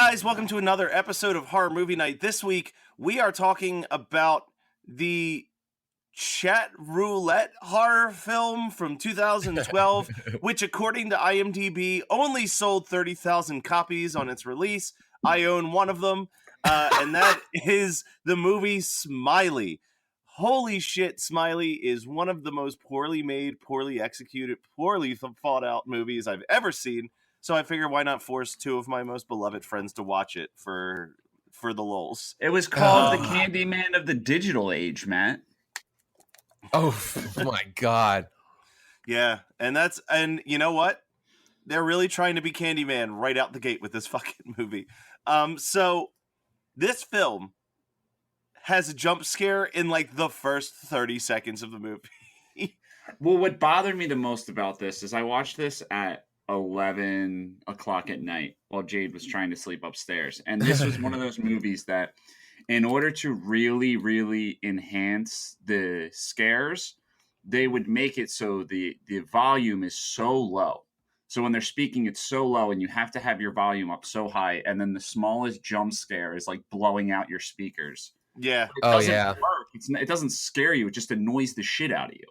guys, welcome to another episode of Horror Movie Night. This week, we are talking about the Chatroulette horror film from 2012, which according to IMDb only sold 30,000 copies on its release. I own one of them, and that is the movie Smiley. Holy shit, Smiley is one of the most poorly made, poorly executed, poorly thought out movies I've ever seen. So I figure why not force two of my most beloved friends to watch it for the lulz. It was called the Candyman of the digital age, Matt. Oh my God. Yeah, and you know what? They're really trying to be Candyman right out the gate with this fucking movie. So this film has a jump scare in like the first 30 seconds of the movie. Well, what bothered me the most about this is I watched this at 11 o'clock at night while Jade was trying to sleep upstairs. And this was one of those movies that in order to really, really enhance the scares, they would make it so the volume is so low. So when they're speaking, it's so low and you have to have your volume up so high. And then the smallest jump scare is like blowing out your speakers. Yeah. It doesn't work. It doesn't scare you. It just annoys the shit out of you.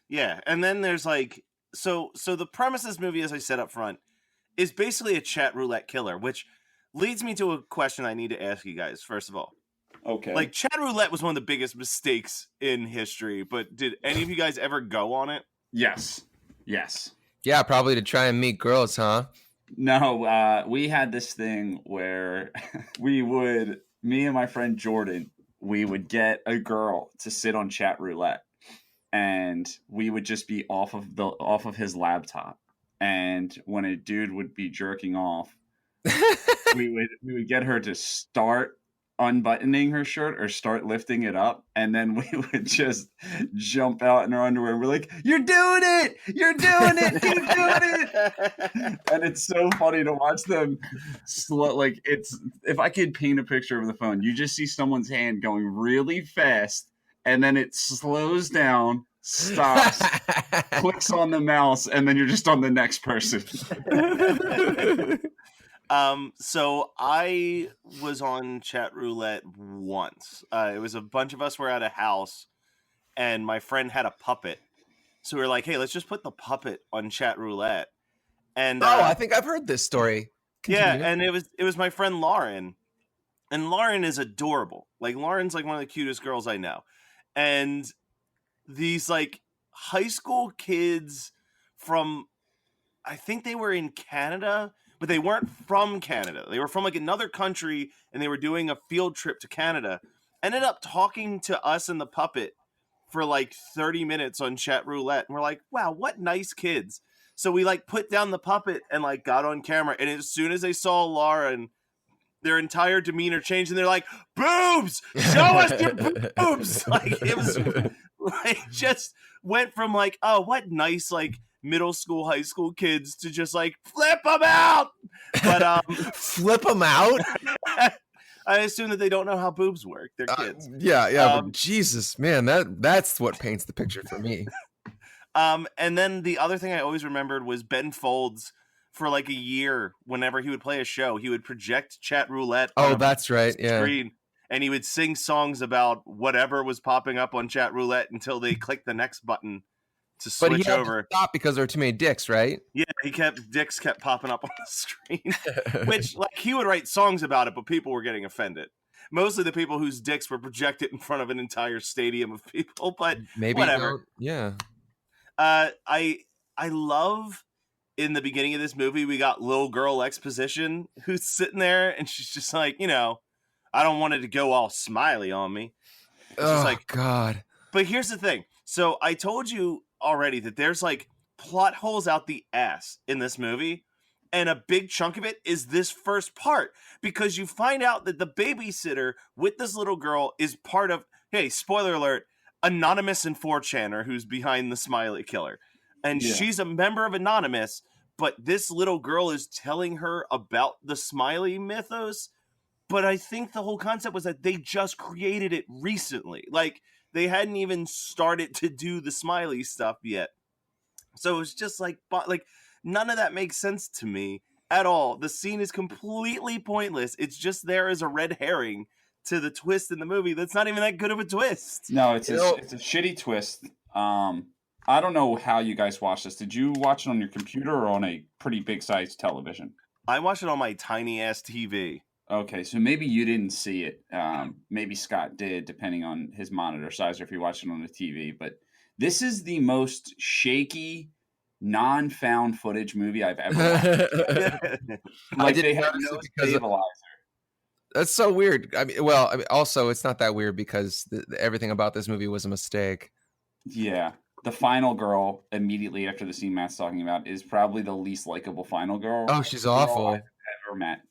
Yeah. And then there's like, so the premise of this movie, as I said up front, is basically a Chatroulette killer, which leads me to a question I need to ask you guys, first of all. Okay. Like, Chatroulette was one of the biggest mistakes in history, but did any of you guys ever go on it? Yes. Yeah, probably to try and meet girls, huh? No, we had this thing where me and my friend Jordan, we would get a girl to sit on Chatroulette. And we would just be off of his laptop. And when a dude would be jerking off, we would get her to start unbuttoning her shirt or start lifting it up, and then we would just jump out in her underwear. We're like, "You're doing it! You're doing it! Keep doing it!" And it's so funny to watch them slow. Like, it's, if I could paint a picture over the phone, you just see someone's hand going really fast. And then it slows down, stops, clicks on the mouse, and then you're just on the next person. So I was on Chatroulette once. It was a bunch of us were at a house, and my friend had a puppet. So we were like, "Hey, let's just put the puppet on Chatroulette." And I think I've heard this story. Continue. Yeah, and it was my friend Lauren, and Lauren is adorable. Like, Lauren's like one of the cutest girls I know. And these like high school kids from, I think they were in Canada, but they weren't from Canada. They were from like another country, and they were doing a field trip to Canada. Ended up talking to us and the puppet for like 30 minutes on Chatroulette. And we're like, wow, what nice kids. So we like put down the puppet and like got on camera. And as soon as they saw Lauren, their entire demeanor changed, and they're like, "Boobs! Show us your boobs!" Like, it was like, just went from like, oh, what nice like middle school, high school kids, to just like, flip them out. But flip them out. I assume that they don't know how boobs work. They're kids. But Jesus, man, that's what paints the picture for me. And then the other thing I always remembered was Ben Folds. For like a year, whenever he would play a show, he would project Chatroulette. Oh, that's right. Yeah. Screen, and he would sing songs about whatever was popping up on Chatroulette until they clicked the next button to switch but he had over. To stop because there were too many dicks, right? Yeah, dicks kept popping up on the screen, which like he would write songs about it, but people were getting offended. Mostly the people whose dicks were projected in front of an entire stadium of people, but maybe whatever. Yeah. I love. In the beginning of this movie, we got little girl exposition who's sitting there, and she's just like, I don't want it to go all smiley on me. Oh, like, God. But here's the thing. So I told you already that there's like plot holes out the ass in this movie, and a big chunk of it is this first part, because you find out that the babysitter with this little girl is part of, hey, spoiler alert, Anonymous and 4chaner who's behind the Smiley killer. And she's a member of Anonymous, but this little girl is telling her about the Smiley mythos. But I think the whole concept was that they just created it recently. Like, they hadn't even started to do the Smiley stuff yet. So it was just like none of that makes sense to me. at all. The scene is completely pointless. It's just there as a red herring to the twist in the movie. That's not even that good of a twist. No, it's a shitty twist. I don't know how you guys watched this. Did you watch it on your computer or on a pretty big size television? I watched it on my tiny ass TV. Okay, so maybe you didn't see it. Maybe Scott did, depending on his monitor size or if you watched it on the TV. But this is the most shaky, non-found footage movie I've ever watched. Like they have no stabilizer. That's so weird. I mean, also it's not that weird because everything about this movie was a mistake. Yeah. The final girl, immediately after the scene Matt's talking about, is probably the least likable final girl. Oh, she's awful. I've ever met.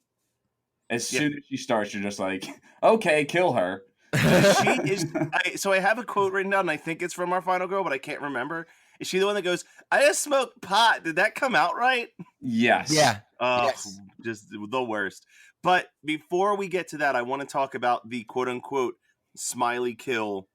As soon as she starts, you're just like, okay, kill her. She is. So I have a quote written down, and I think it's from our final girl, but I can't remember. Is she the one that goes, "I just smoked pot"? Did that come out right? Yes. Yeah. Yes. Just the worst. But before we get to that, I want to talk about the quote unquote Smiley kill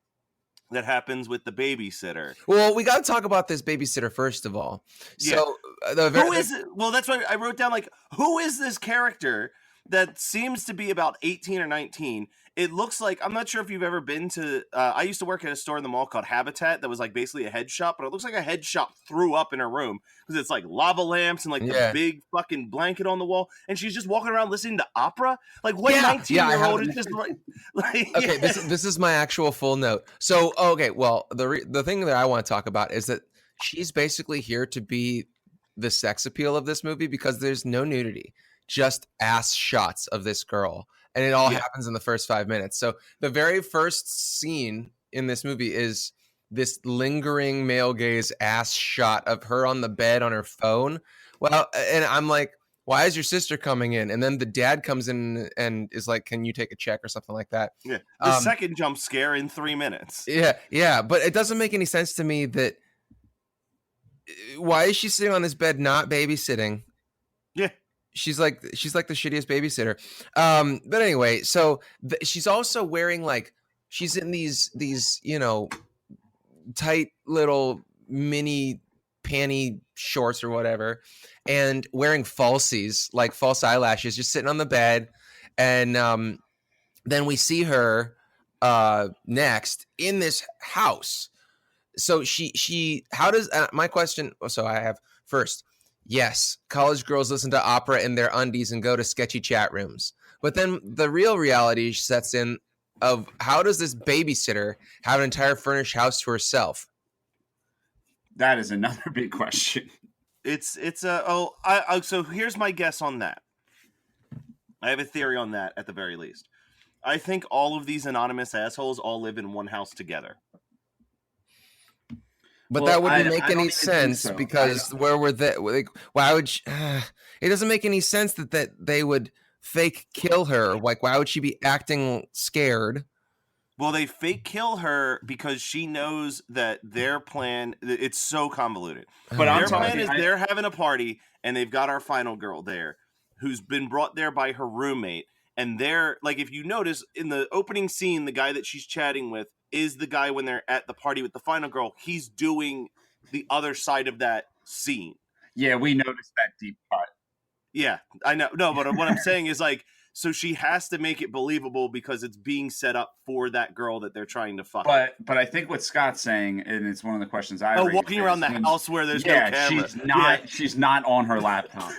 that happens with the babysitter. Well, we got to talk about this babysitter first of all. So, who is it? Well, that's why I wrote down, like, who is this character that seems to be about 18 or 19? It looks like, I'm not sure if you've ever been to, I used to work at a store in the mall called Habitat that was like basically a head shop, but it looks like a head shop threw up in her room because it's like lava lamps and like the big fucking blanket on the wall, and she's just walking around listening to opera. Like, what 19-year-old is just like okay, this is my actual full note. So, okay, well, the thing that I want to talk about is that she's basically here to be the sex appeal of this movie because there's no nudity, just ass shots of this girl. And it all happens in the first 5 minutes. So the very first scene in this movie is this lingering male gaze ass shot of her on the bed on her phone. Well, and I'm like, why is your sister coming in? And then the dad comes in and is like, can you take a check or something like that? Yeah. The second jump scare in 3 minutes. Yeah. But it doesn't make any sense to me that why is she sitting on this bed not babysitting? Yeah. She's like the shittiest babysitter. But anyway, so she's also wearing like she's in these tight little mini panty shorts or whatever, and wearing falsies, like false eyelashes, just sitting on the bed. And then we see her next in this house. So how does my question? So I have first. Yes, college girls listen to opera in their undies and go to sketchy chat rooms. But then the real reality sets in of how does this babysitter have an entire furnished house to herself? That is another big question. So here's my guess on that. I have a theory on that at the very least. I think all of these anonymous assholes all live in one house together. But that wouldn't make any sense because where were they? Like, why would it doesn't make any sense that they would fake kill her? Like, why would she be acting scared? Well, they fake kill her because she knows that their plan, it's so convoluted. But their plan is they're having a party and they've got our final girl there who's been brought there by her roommate. And they're like, if you notice in the opening scene, the guy that she's chatting with is the guy when they're at the party with the final girl. He's doing the other side of that scene. Yeah, we noticed that deep cut. Yeah, I know. No, but what I'm saying is like, so she has to make it believable because it's being set up for that girl that they're trying to fuck. But I think what Scott's saying, and it's one of the questions I raised, walking around the house where there's no camera. She's not on her laptop.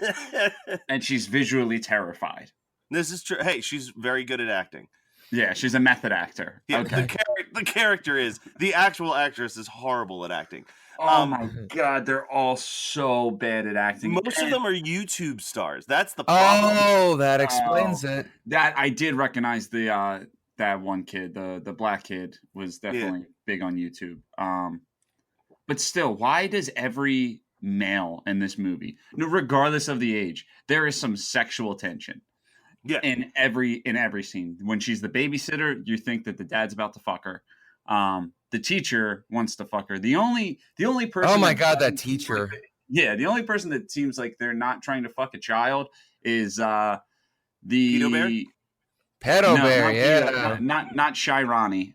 And she's visually terrified. This is true. Hey, she's very good at acting. Yeah, she's a method actor. Yeah, okay. The character is. The actual actress is horrible at acting. Oh my god, they're all so bad at acting. Most of them are YouTube stars. That's the problem. Oh, that explains it. That I did recognize the that one kid, the black kid, was definitely big on YouTube. But still, why does every male in this movie, regardless of the age, there is some sexual tension? Yeah. In every scene. When she's the babysitter, you think that the dad's about to fuck her. The teacher wants to fuck her. The only person. Oh my god, that teacher. The only person that seems like they're not trying to fuck a child is the Pedo Bear? Pedo Bear, not Shirani.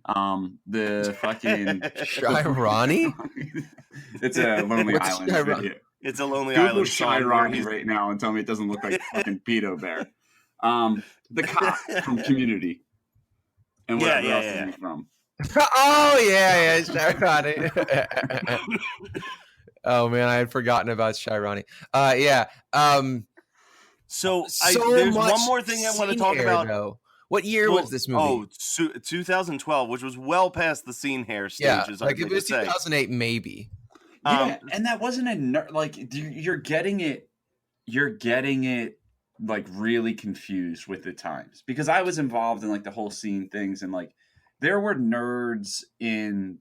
The fucking Shirani? It's a Lonely Island video. It's a Lonely Google Island Shy song. Ronnie right now and tell me it doesn't look like fucking Pedo Bear. The cop from Community. And whatever else is he from? Oh yeah, Shirani. Oh man, I had forgotten about Shirani. Yeah. So So there's much one more thing I want to scene talk hair, about. though. What year was this movie? 2012, which was well past the scene hair stage. Yeah, as like I if it was say. 2008, maybe. Yeah, and that wasn't like you're getting it. You're getting it like really confused with the times, because I was involved in like the whole scene things, and like there were nerds in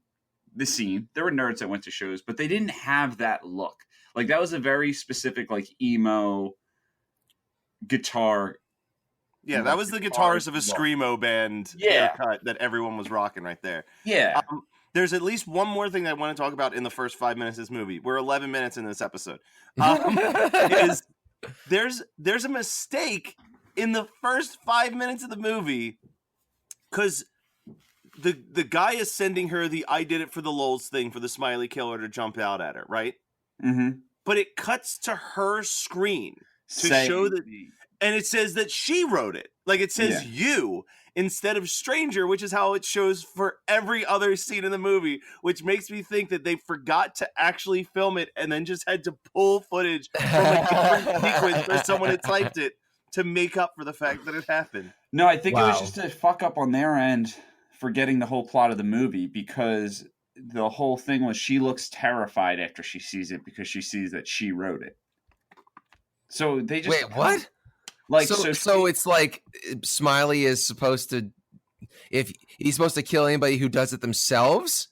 the scene. There were nerds that went to shows, but they didn't have that look. Like that was a very specific like emo guitar. Yeah, that was the guitarist of a screamo band haircut that everyone was rocking right there. Yeah. There's at least one more thing that I want to talk about in the first 5 minutes of this movie. We're 11 minutes in this episode. There's a mistake in the first 5 minutes of the movie, because the guy is sending her the "I did it for the lulz" thing for the Smiley killer to jump out at her, right? Mm-hmm. But it cuts to her screen to show that, and it says that she wrote it. Like it says you instead of stranger, which is how it shows for every other scene in the movie, which makes me think that they forgot to actually film it and then just had to pull footage from a different sequence where someone had typed it to make up for the fact that it happened. No, I think it was just a fuck up on their end, forgetting the whole plot of the movie, because the whole thing was she looks terrified after she sees it because she sees that she wrote it. So they just wait, what? Like so it's like Smiley is supposed to, if he's supposed to kill anybody who does it themselves.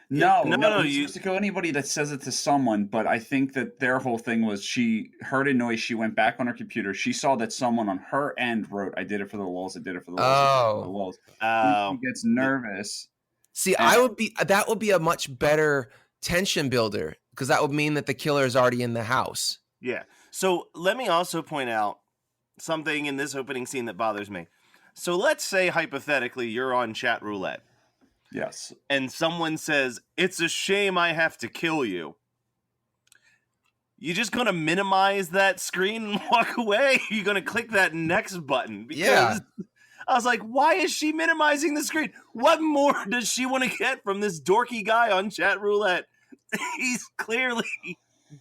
No, he's supposed to kill anybody that says it to someone. But I think that their whole thing was she heard a noise, she went back on her computer, she saw that someone on her end wrote, "I did it for the lulz, I did it for the lulz, She gets nervous. See, that would be a much better tension builder, because that would mean that the killer is already in the house. Yeah. So let me also point out something in this opening scene that bothers me. So let's say hypothetically you're on Chatroulette. Yes. And someone says, "It's a shame I have to kill you." You just gonna minimize that screen and walk away? You're gonna click that next button? Because I was like, why is she minimizing the screen? What more does she want to get from this dorky guy on Chatroulette? He's clearly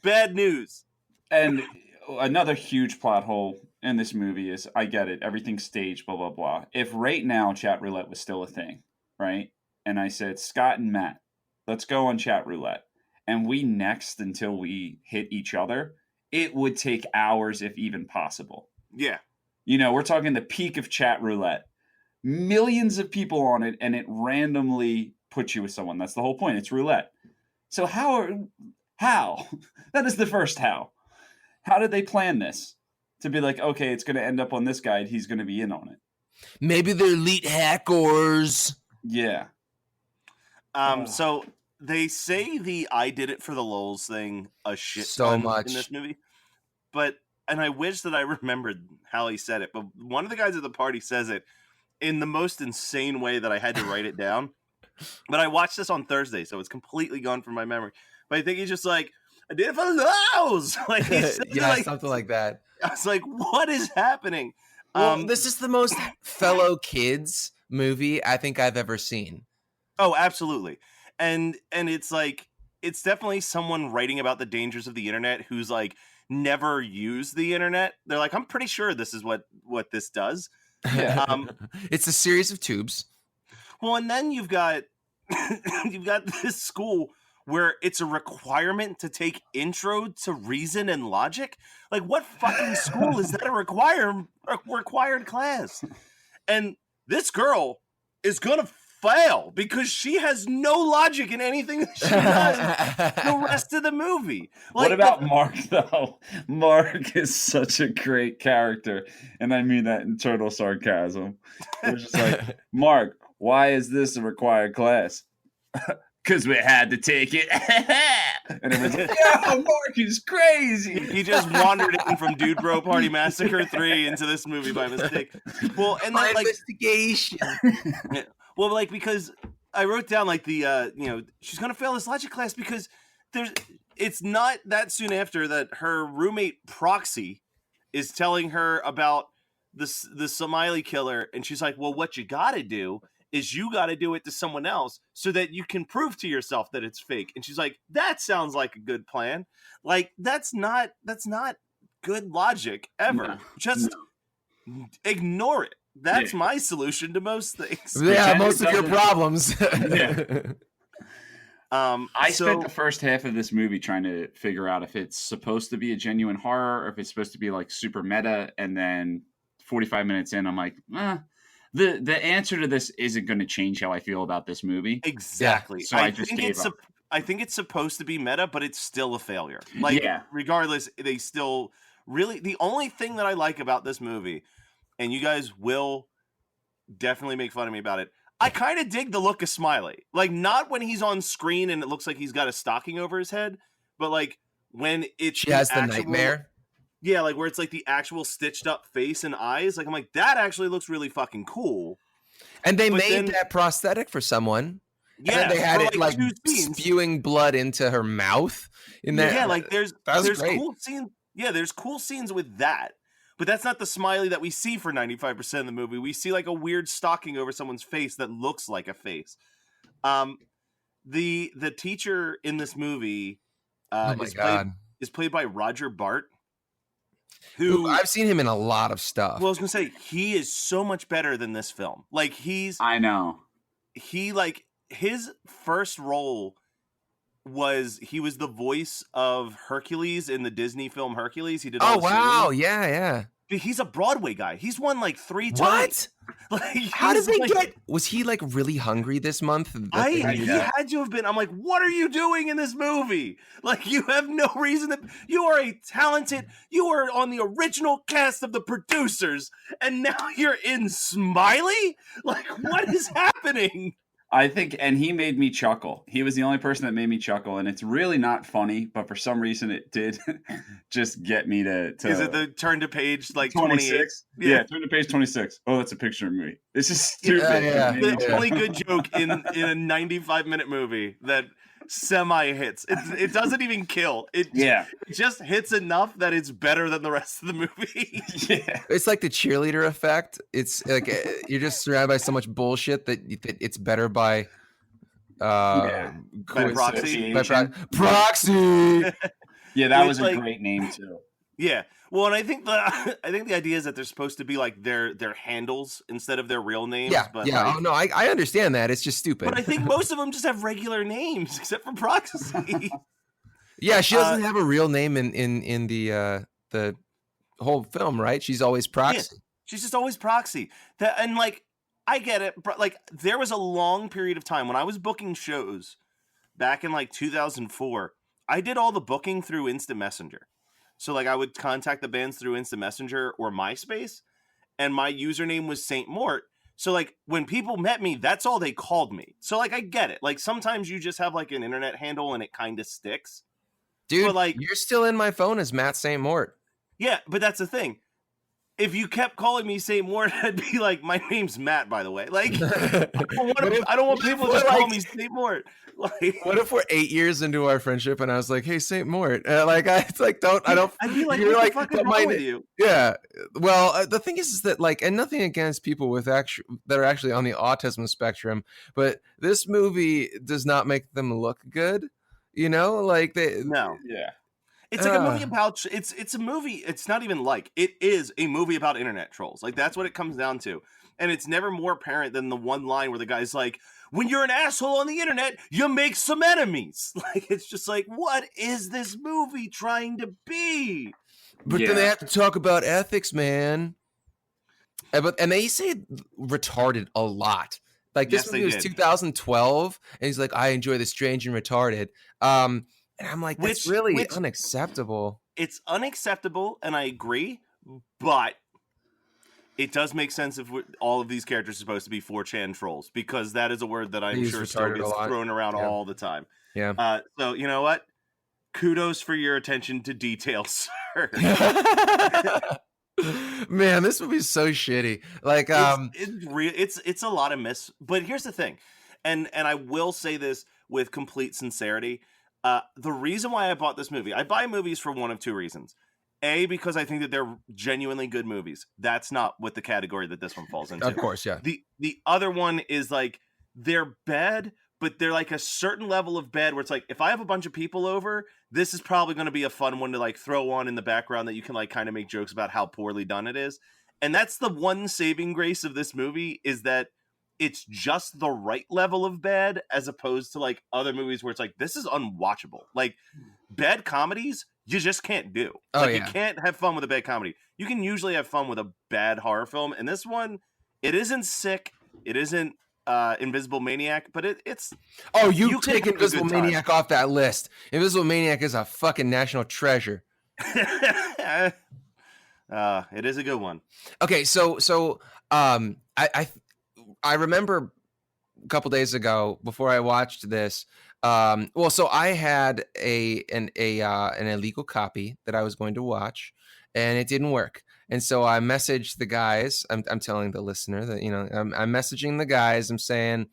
bad news. And another huge plot hole in this movie is, I get it, everything's staged, blah, blah, blah. If right now Chatroulette was still a thing, right? And I said, Scott and Matt, let's go on Chatroulette. And we next until we hit each other, it would take hours, if even possible. Yeah. You know, we're talking the peak of Chatroulette. Millions of people on it, and it randomly puts you with someone. That's the whole point. It's roulette. So how? That is the first how. How did they plan this? To be like, okay, it's going to end up on this guy, and he's going to be in on it. Maybe they're elite hackers. Yeah. So they say the "I did it for the lulz" thing a shit so ton much in this movie, and I wish that I remembered how he said it. But one of the guys at the party says it in the most insane way that I had to write it down. But I watched this on Thursday, so it's completely gone from my memory. But I think he's just like, "I did it for the lulz." Like, something like that. I was like, what is happening? Well, this is the most fellow kids movie I think I've ever seen. Oh, absolutely. And it's like, it's definitely someone writing about the dangers of the internet who's like never used the internet. They're like, I'm pretty sure this is what this does. Yeah. It's a series of tubes. Well, and then you've got this school where it's a requirement to take Intro to Reason and Logic. Like, what fucking school is that a required class? And this girl is gonna fail because she has no logic in anything that she does the rest of the movie. Like, what about Mark, though? Mark is such a great character, and I mean that in total sarcasm. It's just like, Mark, why is this a required class? Because we had to take it. And it was like, yeah, Mark is crazy. He just wandered in from Dude Bro Party Massacre 3 into this movie by mistake. Well, and then, like, investigation. Well, like, because I wrote down, like, the, she's going to fail this logic class because it's not that soon after that her roommate Proxy is telling her about the Smiley killer, and she's like, well, what you gotta do is you gotta do it to someone else so that you can prove to yourself that it's fake. And she's like, that sounds like a good plan. Like, that's not good logic ever. No. Just ignore it. That's my solution to most things. Yeah, most of your problems. Yeah. I spent the first half of this movie trying to figure out if it's supposed to be a genuine horror or if it's supposed to be like super meta. And then 45 minutes in, I'm like, the answer to this isn't going to change how I feel about this movie. Exactly. Yeah. So I just gave up. I think it's supposed to be meta, but it's still a failure. Like, regardless, they still really, the only thing that I like about this movie, and you guys will definitely make fun of me about it, I kind of dig the look of Smiley. Like, not when he's on screen and it looks like he's got a stocking over his head, but like when it's she has the nightmare. Yeah, like where it's like the actual stitched up face and eyes. Like, I'm like, that actually looks really fucking cool. And they made that prosthetic for someone. Yeah, and they had it like spewing blood into her mouth. In that, yeah, like there's great. cool scenes. Yeah, there's cool scenes with that. But that's not the Smiley that we see for 95% of the movie. We see like a weird stocking over someone's face that looks like a face. The teacher in this movie is played by Roger Bart. Who I've seen him in a lot of stuff. Well, I was gonna say, he is so much better than this film. Like, I know. His first role was he was the voice of Hercules in the Disney film Hercules. He did. Oh wow, yeah. But he's a Broadway guy. He's won like 3 times. What? Like, how did they get? Was he like really hungry this month? He had to have been. I'm like, what are you doing in this movie? Like, you have no reason to. You are a talented. You are on the original cast of The Producers, and now you're in Smiley. Like, what is happening? I think, and he made me chuckle. He was the only person that made me chuckle, and it's really not funny, but for some reason it did just get me to Is it the turn to page like 26? Yeah, turn to page 26. Oh, that's a picture of me. This is stupid. The only good joke in a 95-minute movie that semi hits. It doesn't even kill. It just hits enough that it's better than the rest of the movie. It's like the cheerleader effect. It's like you're just surrounded by so much bullshit that it's better by proxy. Proxy. Yeah, that was a great name too. Yeah. Well, and I think the idea is that they're supposed to be like their handles instead of their real names. Yeah, but yeah. Like, oh no, I understand that. It's just stupid. But I think most of them just have regular names, except for Proxy. Yeah, she doesn't have a real name in the whole film, right? She's always Proxy. Yeah, she's just always Proxy. And like, I get it, but like, there was a long period of time when I was booking shows back in like 2004. I did all the booking through Instant Messenger. So, like, I would contact the bands through Instant Messenger or MySpace, and my username was Saint Mort. So, like, when people met me, that's all they called me. So, like, I get it. Like, sometimes you just have, like, an internet handle and it kind of sticks. Dude, but, like, you're still in my phone as Matt Saint Mort. Yeah, but that's the thing. If you kept calling me Saint Mort, I'd be like, my name's Matt, by the way. Like, I don't want people to just call me Saint Mort. Like, what if we're 8 years into our friendship and I was like, "Hey, Saint Mort," it's like, I'd be like, you're what like, the fuck is wrong with you? Yeah. Well, the thing is that like, and nothing against people with that are actually on the autism spectrum, but this movie does not make them look good. You know, like no. It's like a movie about it's a movie. It's not even like, it is a movie about internet trolls. Like, that's what it comes down to. And it's never more apparent than the one line where the guy's like, when you're an asshole on the internet, you make some enemies. Like, it's just like, what is this movie trying to be? But then they have to talk about ethics, man. And they say retarded a lot. Like, this movie was 2012, and he's like, I enjoy the strange and retarded. And I'm like, that's really unacceptable. It's unacceptable, and I agree, but it does make sense if all of these characters are supposed to be 4chan trolls, because that is a word that I'm sure still gets thrown around all the time. Yeah. So, you know what? Kudos for your attention to detail, sir. Man, this movie is so shitty. Like, it's a lot of but here's the thing, and I will say this with complete sincerity. The reason why I bought this movie, I buy movies for one of two reasons. A, because I think that they're genuinely good movies. That's not what the category that this one falls into. Of course, yeah. The other one is like they're bad, but they're like a certain level of bad where it's like if I have a bunch of people over, this is probably going to be a fun one to like throw on in the background that you can like kind of make jokes about how poorly done it is. And that's the one saving grace of this movie is that it's just the right level of bad as opposed to like other movies where it's like this is unwatchable. Like bad comedies you just can't do. You can't have fun with a bad comedy. You can usually have fun with a bad horror film, and this one, it isn't Sick, it isn't Invisible Maniac, but it's you take Invisible Maniac off that list. Invisible Maniac is a fucking national treasure. It is a good one. Okay, so I remember a couple days ago before I watched this. So I had an illegal copy that I was going to watch, and it didn't work. And so I messaged the guys. I'm telling the listener that I'm messaging the guys. I'm saying,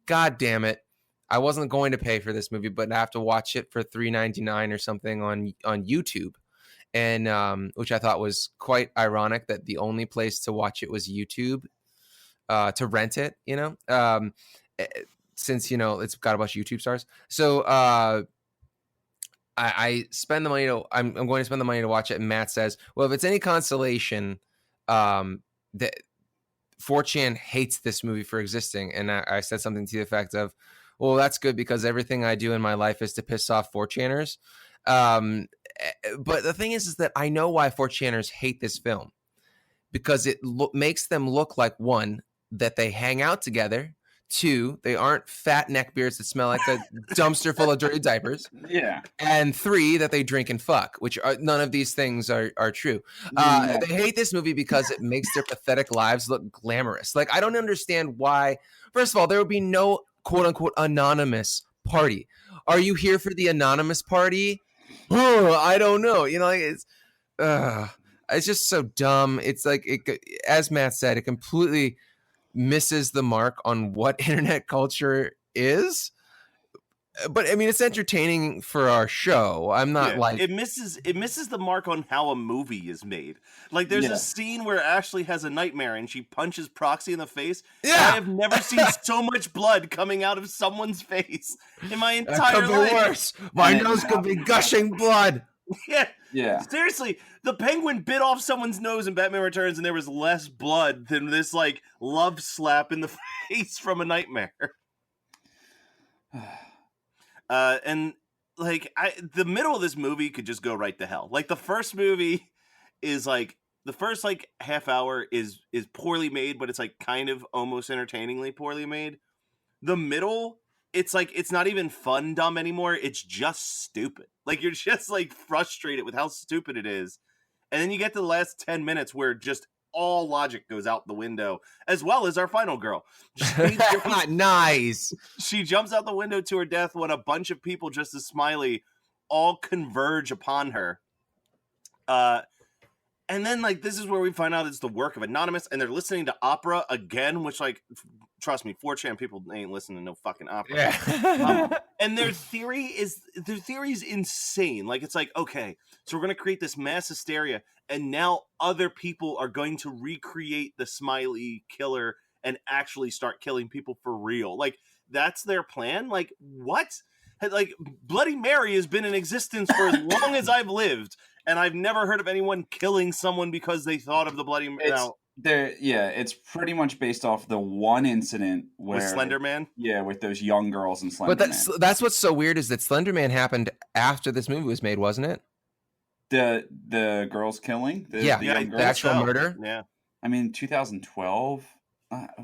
God damn it, I wasn't going to pay for this movie, but I have to watch it for $3.99 or something on YouTube. And which I thought was quite ironic that the only place to watch it was YouTube, to rent it, since, it's got a bunch of YouTube stars. So I spend the money I'm going to spend the money to watch it. And Matt says, well, if it's any consolation, that 4chan hates this movie for existing. And I said something to the effect of, well, that's good because everything I do in my life is to piss off 4chaners. But the thing is that I know why 4chaners hate this film, because it makes them look like, one, that they hang out together. Two, they aren't fat neckbeards that smell like a dumpster full of dirty diapers. Yeah. And three, that they drink and fuck, which none of these things are true. They hate this movie because it makes their pathetic lives look glamorous. Like, I don't understand why. First of all, there would be no quote unquote anonymous party. Are you here for the anonymous party? Oh, I don't know. It's just so dumb. It's like, as Matt said, it completely misses the mark on what internet culture is. But I mean, it's entertaining for our show. I'm not like it misses the mark on how a movie is made. Like there's a scene where Ashley has a nightmare and she punches Proxy in the face. Yeah. I have never seen so much blood coming out of someone's face in my entire life. Worse. My nose could be gushing blood. Yeah. Seriously, the penguin bit off someone's nose in Batman Returns and there was less blood than this like love slap in the face from a nightmare. And like the middle of this movie could just go right to hell. Like the first movie is like the first like half hour is poorly made, but it's like kind of almost entertainingly poorly made. The middle, it's like it's not even fun dumb anymore. It's just stupid. Like you're just like frustrated with how stupid it is. And then you get to the last 10 minutes where just all logic goes out the window, as well as our final girl. Nice. She jumps out the window to her death when a bunch of people just as Smiley all converge upon her. And then like this is where we find out it's the work of Anonymous, and they're listening to opera again, which like trust me, 4chan people ain't listening to no fucking opera. Yeah. And their theory is insane. Like it's like, okay, so we're gonna create this mass hysteria, and now other people are going to recreate the Smiley killer and actually start killing people for real. Like that's their plan. Like what? Like Bloody Mary has been in existence for as long as I've lived, and I've never heard of anyone killing someone because they thought of the Bloody Mary. It's pretty much based off the one incident where with Slender Man. Yeah, with those young girls in Slender Man. But that's what's so weird is that Slender Man happened after this movie was made, wasn't it? The girls killing, the actual murder. Yeah, I mean 2012.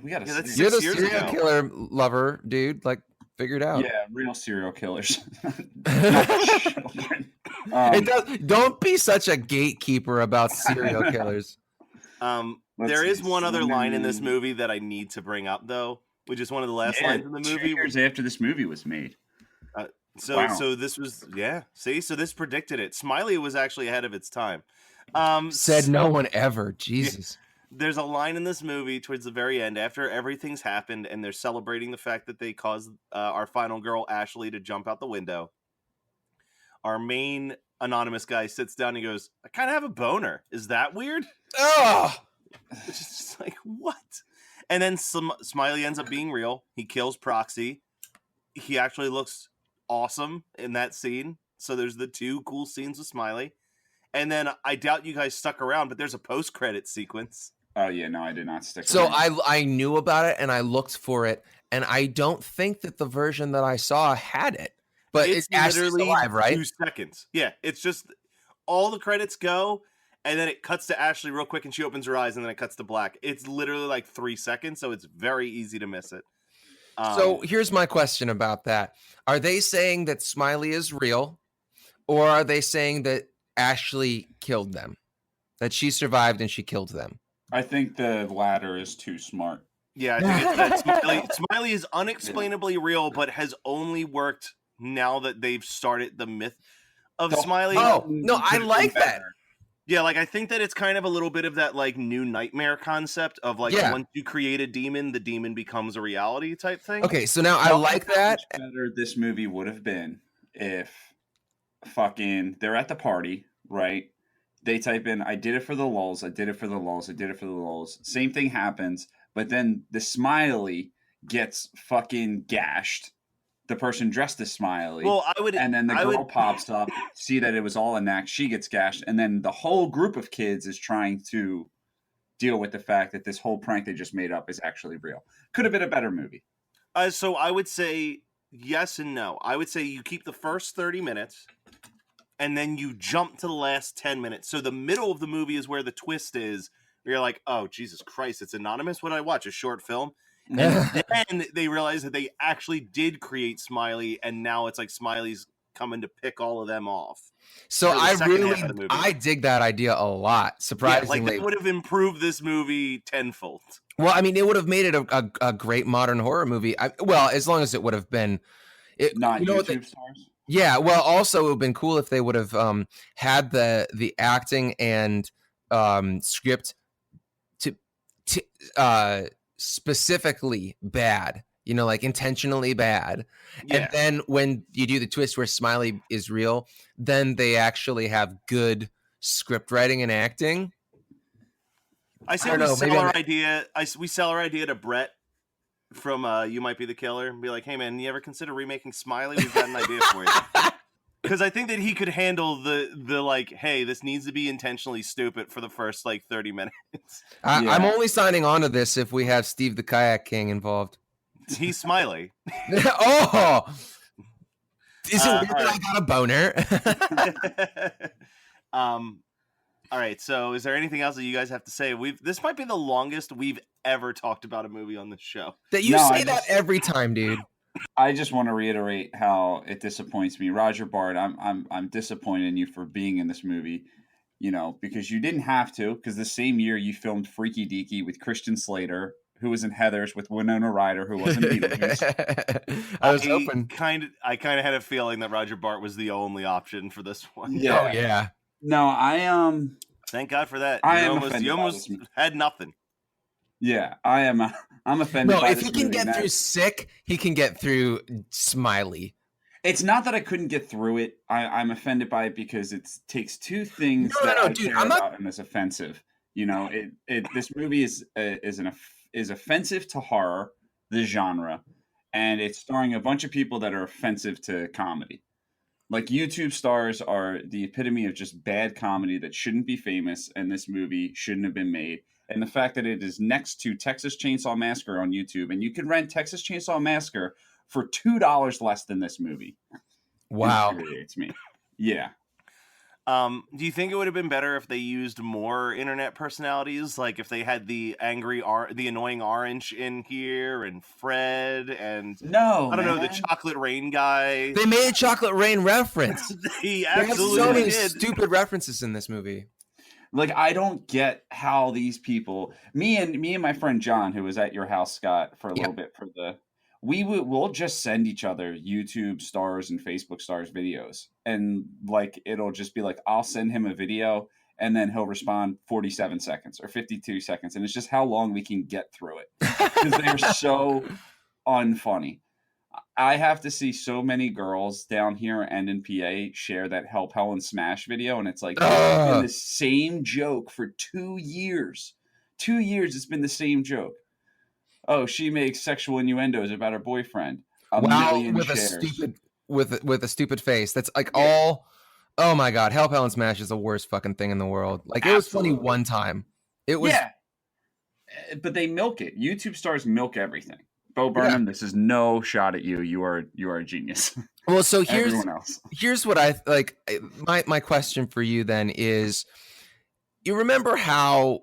We gotta. You're the serial killer lover, dude. Like, figure it out. Yeah, real serial killers. Don't be such a gatekeeper about serial killers. There is one other line in this movie that I need to bring up, though, which is one of the last lines in the movie. 2 years after this movie was made. So this was, see? So this predicted it. Smiley was actually ahead of its time. Said no one ever. Jesus. There's a line in this movie towards the very end after everything's happened and they're celebrating the fact that they caused our final girl, Ashley, to jump out the window. our main anonymous guy sits down and he goes, I kind of have a boner. Is that weird? Oh, It's just like, what? And then Smiley ends up being real. He kills Proxy. He actually looks awesome in that scene. So there's the two cool scenes with Smiley. And then I doubt you guys stuck around, but there's a post-credit sequence. Oh yeah, no, I did not stick. so around. I knew about it and I looked for it, and I don't think that the version that I saw had it. But it's Ashley's literally alive, right? 2 seconds. Yeah, it's just all the credits go, and then it cuts to Ashley real quick, and she opens her eyes, and then it cuts to black. It's literally like 3 seconds, so it's very easy to miss it. So here's my question about that. Are they saying that Smiley is real, or are they saying that Ashley killed them? That she survived and she killed them? I think the latter is too smart. Yeah, I think it's that Smiley is unexplainably real, but has only worked now that they've started the myth of Smiley. Oh, no, I like that. Yeah, like I think that it's kind of a little bit of that like new nightmare concept of like once you create a demon, the demon becomes a reality type thing. Okay, so now I like that. How much better this movie would have been if fucking they're at the party, right? They type in, I did it for the lulz, I did it for the lulz, I did it for the lulz. Same thing happens, but then the Smiley gets fucking gashed. The person dressed as Smiley. Well, and then the girl pops up, see that it was all an act, she gets gashed, and then the whole group of kids is trying to deal with the fact that this whole prank they just made up is actually real. Could have been a better movie. So I would say yes and no. I would say you keep the first 30 minutes, and then you jump to the last 10 minutes. So the middle of the movie is where the twist is. Where you're like, oh, Jesus Christ, it's anonymous? What did I watch? A short film? And then they realize that they actually did create Smiley, and now it's like Smiley's coming to pick all of them off. So I dig that idea a lot. Surprisingly, like that would have improved this movie tenfold. Well, I mean, it would have made it a great modern horror movie. Well, as long as it would have been not YouTube stars. Yeah, well, also it would have been cool if they would have had the acting and script to specifically bad, like intentionally bad. Yeah. And then when you do the twist where Smiley is real, then they actually have good script writing and acting. I say we sell our idea. We sell our idea to Brett from You Might Be the Killer and be like, hey man, you ever consider remaking Smiley? We've got an idea for you. Because I think that he could handle the like, hey, this needs to be intentionally stupid for the first like 30 minutes. I'm only signing on to this if we have Steve the Kayak King involved. He's Smiley. Oh! Is it weird that I got a boner? All right, so is there anything else that you guys have to say? This might be the longest we've ever talked about a movie on this show. That you say that every time, dude. I just want to reiterate how it disappoints me, Roger Bart. I'm disappointed in you for being in this movie, because you didn't have to. Because the same year you filmed Freaky Deaky with Christian Slater, who was in Heathers with Winona Ryder, who wasn't Beetlejuice. I was hoping. I kind of had a feeling that Roger Bart was the only option for this one. Yeah. Oh yeah. No, Thank God for that. You almost had nothing. Yeah, I'm offended. No, if he can get through Sick, he can get through Smiley. It's not that I couldn't get through it. I'm offended by it because it takes two things I'm not and is offensive. This movie is offensive to horror, the genre, and it's starring a bunch of people that are offensive to comedy. Like YouTube stars are the epitome of just bad comedy that shouldn't be famous, and this movie shouldn't have been made. And the fact that it is next to Texas Chainsaw Massacre on YouTube, and you can rent Texas Chainsaw Massacre for $2 less than this movie. Wow. Infuriates me. Yeah. Do you think it would have been better if they used more internet personalities? Like if they had the annoying Orange in here and Fred and the Chocolate Rain guy. They made a Chocolate Rain reference. They absolutely so many did. Stupid references in this movie. Like, I don't get how these people, me and my friend John, who was at your house, Scott, for a little bit we'll just send each other YouTube stars and Facebook stars videos. And like, it'll just be like, I'll send him a video and then he'll respond 47 seconds or 52 seconds. And it's just how long we can get through it. Because they're so unfunny. I have to see so many girls down here and in PA share that Help Helen Smash video, and it's like it's been the same joke for 2 years. 2 years, it's been the same joke. Oh, she makes sexual innuendos about her boyfriend. A million with shares. a stupid with a stupid face. That's like all. Oh my god, Help Helen Smash is the worst fucking thing in the world. Like it was funny one time. It was but they milk it. YouTube stars milk everything. Bo Burnham, this is no shot at you. You are a genius. Well, so here's what I like. My question for you then is, you remember how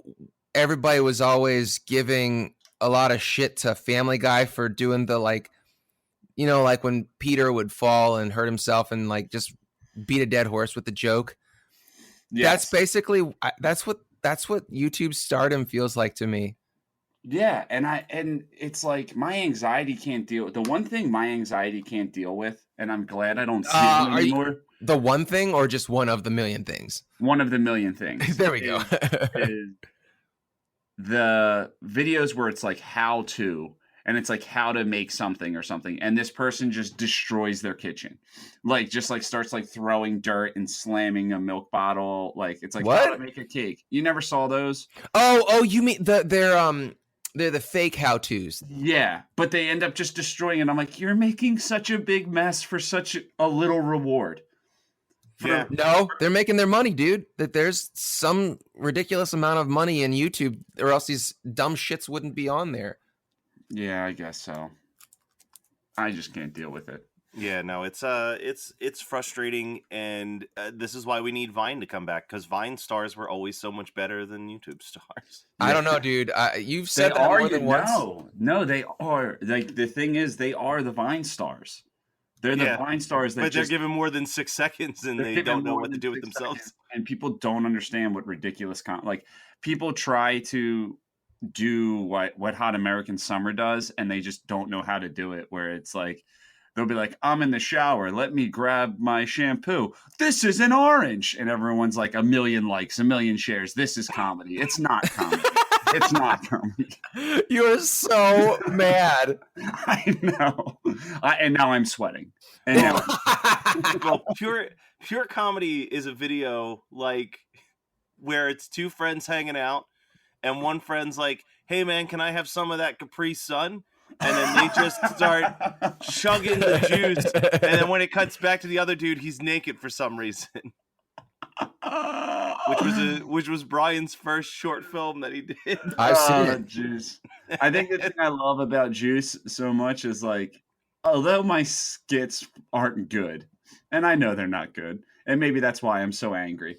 everybody was always giving a lot of shit to Family Guy for doing the like, you know, like when Peter would fall and hurt himself and like just beat a dead horse with the joke. Yes. That's basically that's what YouTube stardom feels like to me. Yeah, and it's like my anxiety can't deal with the one thing my anxiety can't deal with, and I'm glad I don't see it anymore. The one thing, or just one of the million things? One of the million things. There we go. Is the videos where it's like how to, and it's like how to make something or something, and this person just destroys their kitchen, like just like starts like throwing dirt and slamming a milk bottle. Like it's like how to make a cake. You never saw those? Oh, you mean they're the fake how-tos. Yeah, but they end up just destroying it. I'm like, you're making such a big mess for such a little reward. Yeah. No, they're making their money, dude. That there's some ridiculous amount of money in YouTube, or else these dumb shits wouldn't be on there. Yeah, I guess so. I just can't deal with it. Yeah, no, it's frustrating, and this is why we need Vine to come back, because Vine stars were always so much better than YouTube stars. I don't know, dude. You've said that more than once. No, they are. Like the thing is, they are the Vine stars. They're the Vine stars that they're given more than 6 seconds, and they don't know what to do with themselves. And people don't understand what ridiculous like people try to do what Hot American Summer does, and they just don't know how to do it. Where it's like, they'll be like, I'm in the shower, let me grab my shampoo. This is an orange. And everyone's like, 1 million likes, 1 million shares. This is comedy. It's not comedy. It's not comedy. You are so mad. I know. And now I'm sweating. And now well, pure comedy is a video like where it's two friends hanging out, and one friend's like, hey man, can I have some of that Capri Sun? And then they just start chugging the juice. And then when it cuts back to the other dude, he's naked for some reason. Which was Brian's first short film that he did. I've seen it. Juice. I think the thing I love about Juice so much is like, although my skits aren't good, and I know they're not good, and maybe that's why I'm so angry.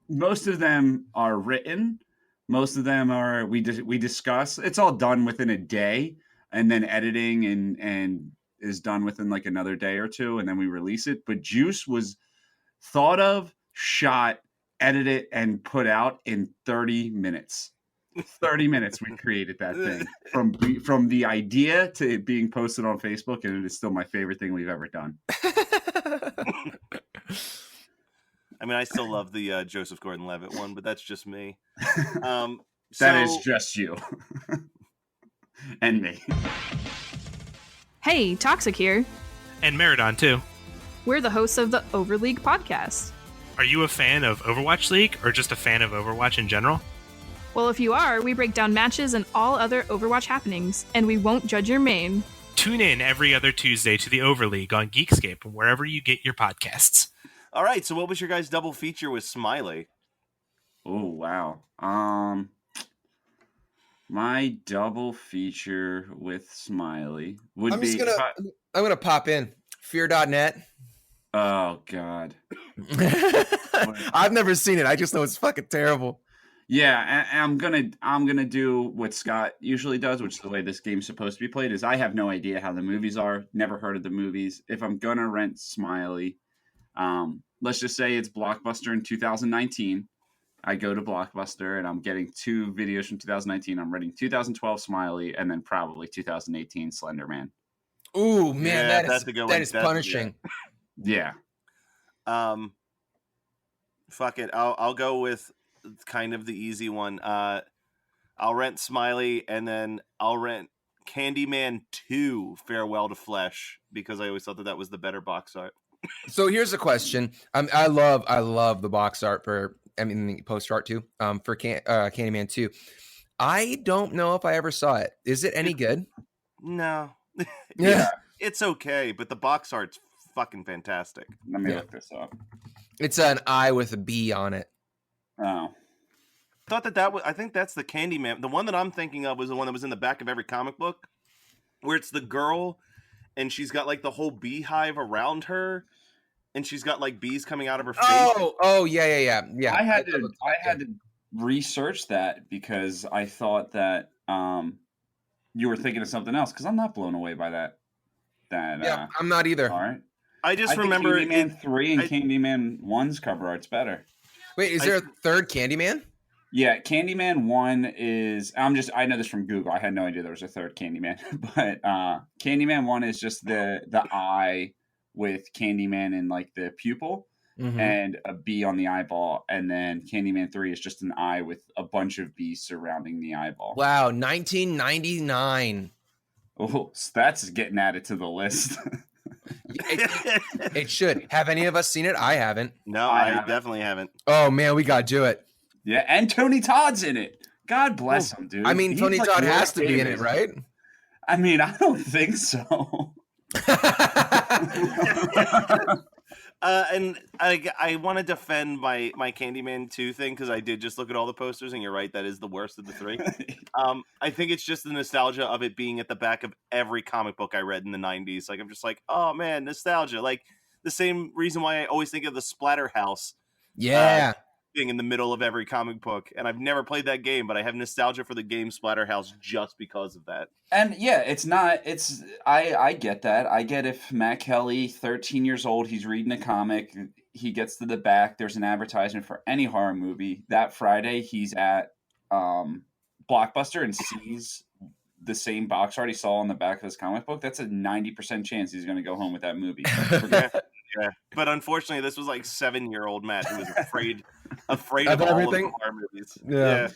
Most of them are written. Most of them are we discuss. It's all done within a day, and then editing and is done within like another day or two, and then we release it. But Juice was thought of, shot, edited, and put out in 30 minutes. 30 minutes we created that thing from the idea to it being posted on Facebook, and it is still my favorite thing we've ever done. I mean, I still love the Joseph Gordon-Levitt one, but that's just me. That is just you. And me. Hey, Toxic here. And Meridon, too. We're the hosts of the Overleague podcast. Are you a fan of Overwatch League, or just a fan of Overwatch in general? Well, if you are, we break down matches and all other Overwatch happenings, and we won't judge your main. Tune in every other Tuesday to the Overleague on Geekscape, and wherever you get your podcasts. All right, so what was your guys' double feature with Smiley? Oh, wow. My double feature with Smiley would I'm gonna pop in fear.net. Oh God. I've never seen it. I just know it's fucking terrible. Yeah, I'm gonna do what Scott usually does, which is the way this game's supposed to be played. Is I have no idea how the movies are. Never heard of the movies. If I'm gonna rent Smiley, let's just say it's Blockbuster in 2019. I go to Blockbuster and I'm getting 2 videos from 2019. I'm renting 2012 Smiley and then probably 2018 Slender Man. Ooh, man, yeah, that is punishing. Yeah. Fuck it. I'll go with kind of the easy one. I'll rent Smiley, and then I'll rent Candyman 2 Farewell to Flesh because I always thought that was the better box art. So here's a question. I love the box art the poster art too. For Candyman 2. I don't know if I ever saw it. Is it any good? No. Yeah. It's okay, but the box art's fucking fantastic. Let me look this up. It's an I with a B on it. Oh. I thought that was, I think that's the Candyman. The one that I'm thinking of was the one that was in the back of every comic book, where it's the girl and she's got like the whole beehive around her, and she's got like bees coming out of her face. Yeah. I had to research that because I thought that you were thinking of something else, because I'm not blown away by that. I'm not either. All right. I remember Candyman 3 and Candyman 1's cover art's better. Wait, is there a third Candyman? Yeah, Candyman 1 is... I know this from Google. I had no idea there was a third Candyman. But Candyman 1 is just the eye with Candyman in like the pupil and a bee on the eyeball. And then Candyman 3 is just an eye with a bunch of bees surrounding the eyeball. Wow, 1999. Oh, so that's getting added to the list. It should. Have any of us seen it? I haven't. No, I definitely haven't. Oh, man, we got to do it. Yeah, and Tony Todd's in it. God bless him, dude. I mean, He's Tony like Todd more has to be in it, famous. right? I mean, I don't think so. And I want to defend my Candyman 2 thing because I did just look at all the posters, and you're right, that is the worst of the three. I think it's just the nostalgia of it being at the back of every comic book I read in the 90s. Like, I'm just like, oh man, nostalgia. Like the same reason why I always think of the Splatterhouse. Yeah. Thing in the middle of every comic book, and I've never played that game, but I have nostalgia for the game Splatterhouse just because of that. And yeah, I get that. I get if Matt Kelly, 13 years old, he's reading a comic, he gets to the back, there's an advertisement for any horror movie. That Friday, he's at Blockbuster and sees the same box art he saw on the back of his comic book. That's a 90% chance he's going to go home with that movie. Yeah. But unfortunately, this was like 7-year-old Matt who was afraid of Of all everything? of the horror movies. Yeah.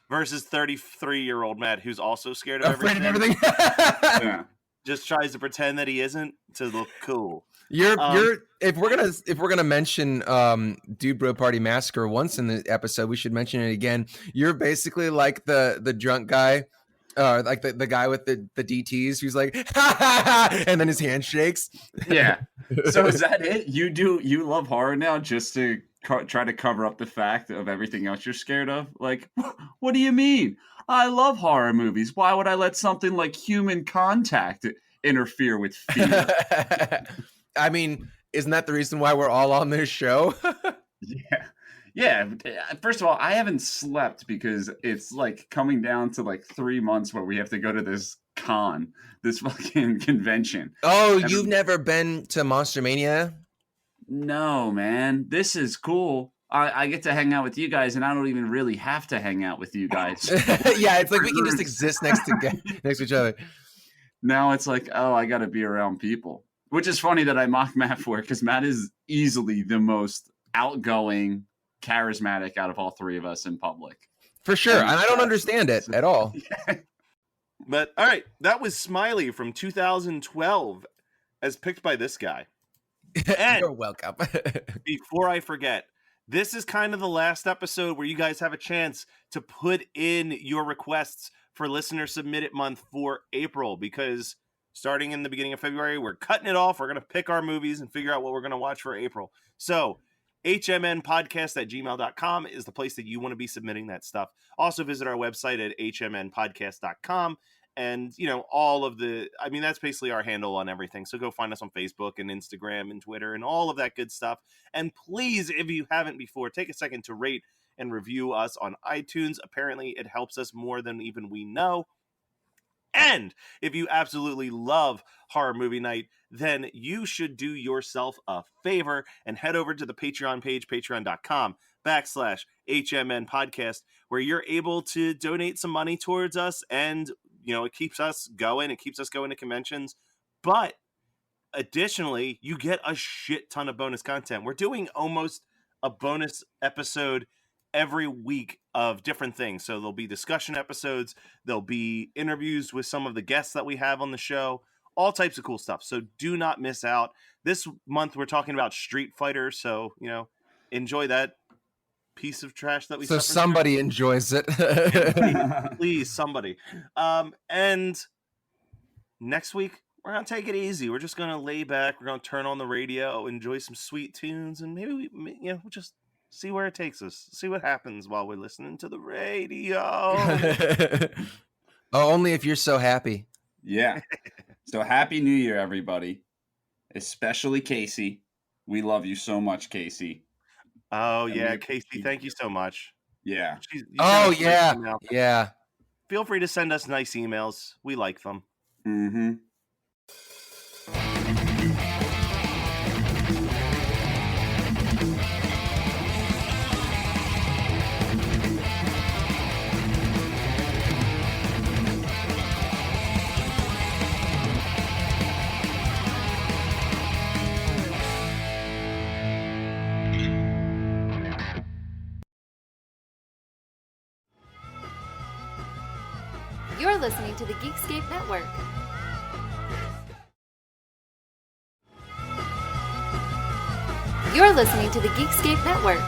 Versus 33-year-old Matt who's also scared of Afraid everything. of everything. Yeah. Just tries to pretend that he isn't to look cool. If we're gonna mention Dude Bro Party Massacre once in the episode, we should mention it again. You're basically like the drunk guy. Like the guy with the DTs who's like, ha, ha, ha, and then his hand shakes. Yeah. So is that it? You love horror now just to try to cover up the fact of everything else you're scared of? Like, what do you mean? I love horror movies. Why would I let something like human contact interfere with fear? I mean, isn't that the reason why we're all on this show? Yeah. First of all, I haven't slept because it's like coming down to like 3 months where we have to go to this fucking convention. Oh, you've never been to Monster Mania? No, man. This is cool. I get to hang out with you guys, and I don't even really have to hang out with you guys. Yeah, it's like we can just exist next to each other. Now it's like, oh, I got to be around people. Which is funny that I mock Matt for it, because Matt is easily the most outgoing, charismatic out of all three of us in public. For sure. And I don't understand it at all. But all right, that was Smiley from 2012 as picked by this guy. And you're welcome. Before I forget, this is kind of the last episode where you guys have a chance to put in your requests for Listener Submitted Month for April, because starting in the beginning of February, we're cutting it off. We're going to pick our movies and figure out what we're going to watch for April. So hmnpodcast@gmail.com is the place that you want to be submitting that stuff. Also visit our website at hmnpodcast.com. And, you know, all of that's basically our handle on everything. So go find us on Facebook and Instagram and Twitter and all of that good stuff. And please, if you haven't before, take a second to rate and review us on iTunes. Apparently, it helps us more than even we know. And if you absolutely love Horror Movie Night, then you should do yourself a favor and head over to the Patreon page, patreon.com/HMN podcast, where you're able to donate some money towards us. And, you know, it keeps us going. It keeps us going to conventions. But additionally, you get a shit ton of bonus content. We're doing almost a bonus episode every week of different things. So there'll be discussion episodes, there'll be interviews with some of the guests that we have on the show, all types of cool stuff. So do not miss out. This month we're talking about Street Fighter, so enjoy that piece of trash that we So suffered through. somebody enjoys it. Please, somebody. And next week we're gonna take it easy. We're just gonna lay back. We're gonna turn on the radio, enjoy some sweet tunes, and maybe we'll just see where it takes us. See what happens while we're listening to the radio. Only if you're so happy. Yeah. So happy New Year, everybody. Especially Casey. We love you so much, Casey. Oh yeah, Casey, thank you so much. Yeah. Oh yeah, yeah. Feel free to send us nice emails. We like them. Mm-hmm. You're listening to the Geekscape Network. You're listening to the Geekscape Network.